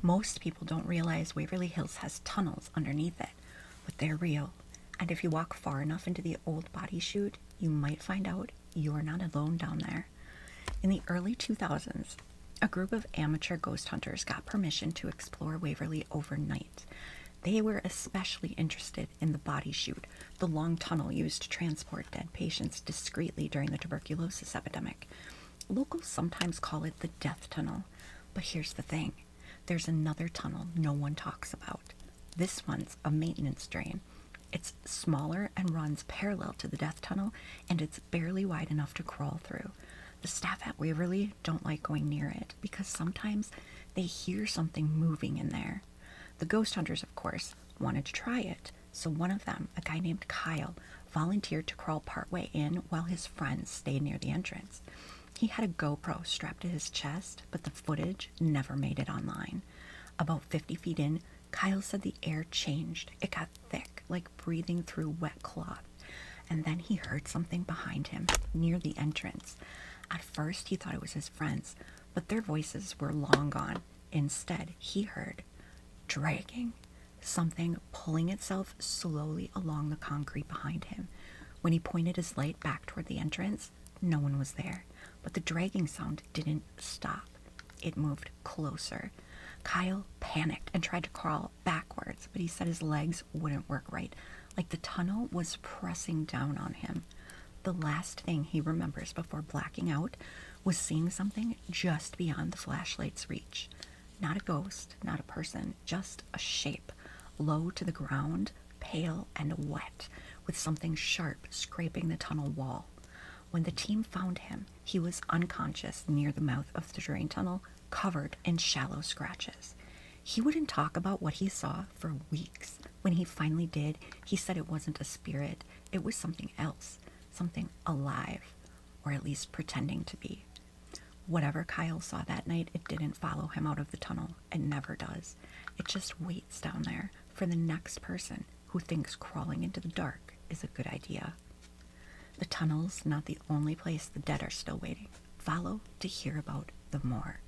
Most people don't realize Waverly Hills has tunnels underneath it, but they're real. And if you walk far enough into the old body chute, you might find out you're not alone down there. In the early 2000s, a group of amateur ghost hunters got permission to explore Waverly overnight. They were especially interested in the body chute, the long tunnel used to transport dead patients discreetly during the tuberculosis epidemic. Locals sometimes call it the death tunnel, but here's the thing. There's another tunnel no one talks about. This one's a maintenance drain. It's smaller and runs parallel to the death tunnel, and it's barely wide enough to crawl through. The staff at Waverly don't like going near it because sometimes they hear something moving in there. The ghost hunters, of course, wanted to try it, so one of them, a guy named Kyle, volunteered to crawl partway in while his friends stayed near the entrance. He had a GoPro strapped to his chest, but the footage never made it online. About 50 feet in, Kyle said the air changed. It got thick, like breathing through wet cloth. And then he heard something behind him, near the entrance. At first, he thought it was his friends, but their voices were long gone. Instead, he heard dragging, something pulling itself slowly along the concrete behind him. When he pointed his light back toward the entrance, no one was there, but the dragging sound didn't stop. It moved closer. Kyle panicked and tried to crawl backwards, but he said his legs wouldn't work right, like the tunnel was pressing down on him. The last thing he remembers before blacking out was seeing something just beyond the flashlight's reach. Not a ghost, not a person, just a shape, low to the ground, pale and wet, with something sharp scraping the tunnel wall. When the team found him, he was unconscious near the mouth of the drain tunnel, covered in shallow scratches. He wouldn't talk about what he saw for weeks. When he finally did, he said it wasn't a spirit, it was something else, something alive, or at least pretending to be. Whatever Kyle saw that night, it didn't follow him out of the tunnel. It never does. It just waits down there for the next person who thinks crawling into the dark is a good idea. The tunnel's not the only place the dead are still waiting. Follow to hear about the morgue.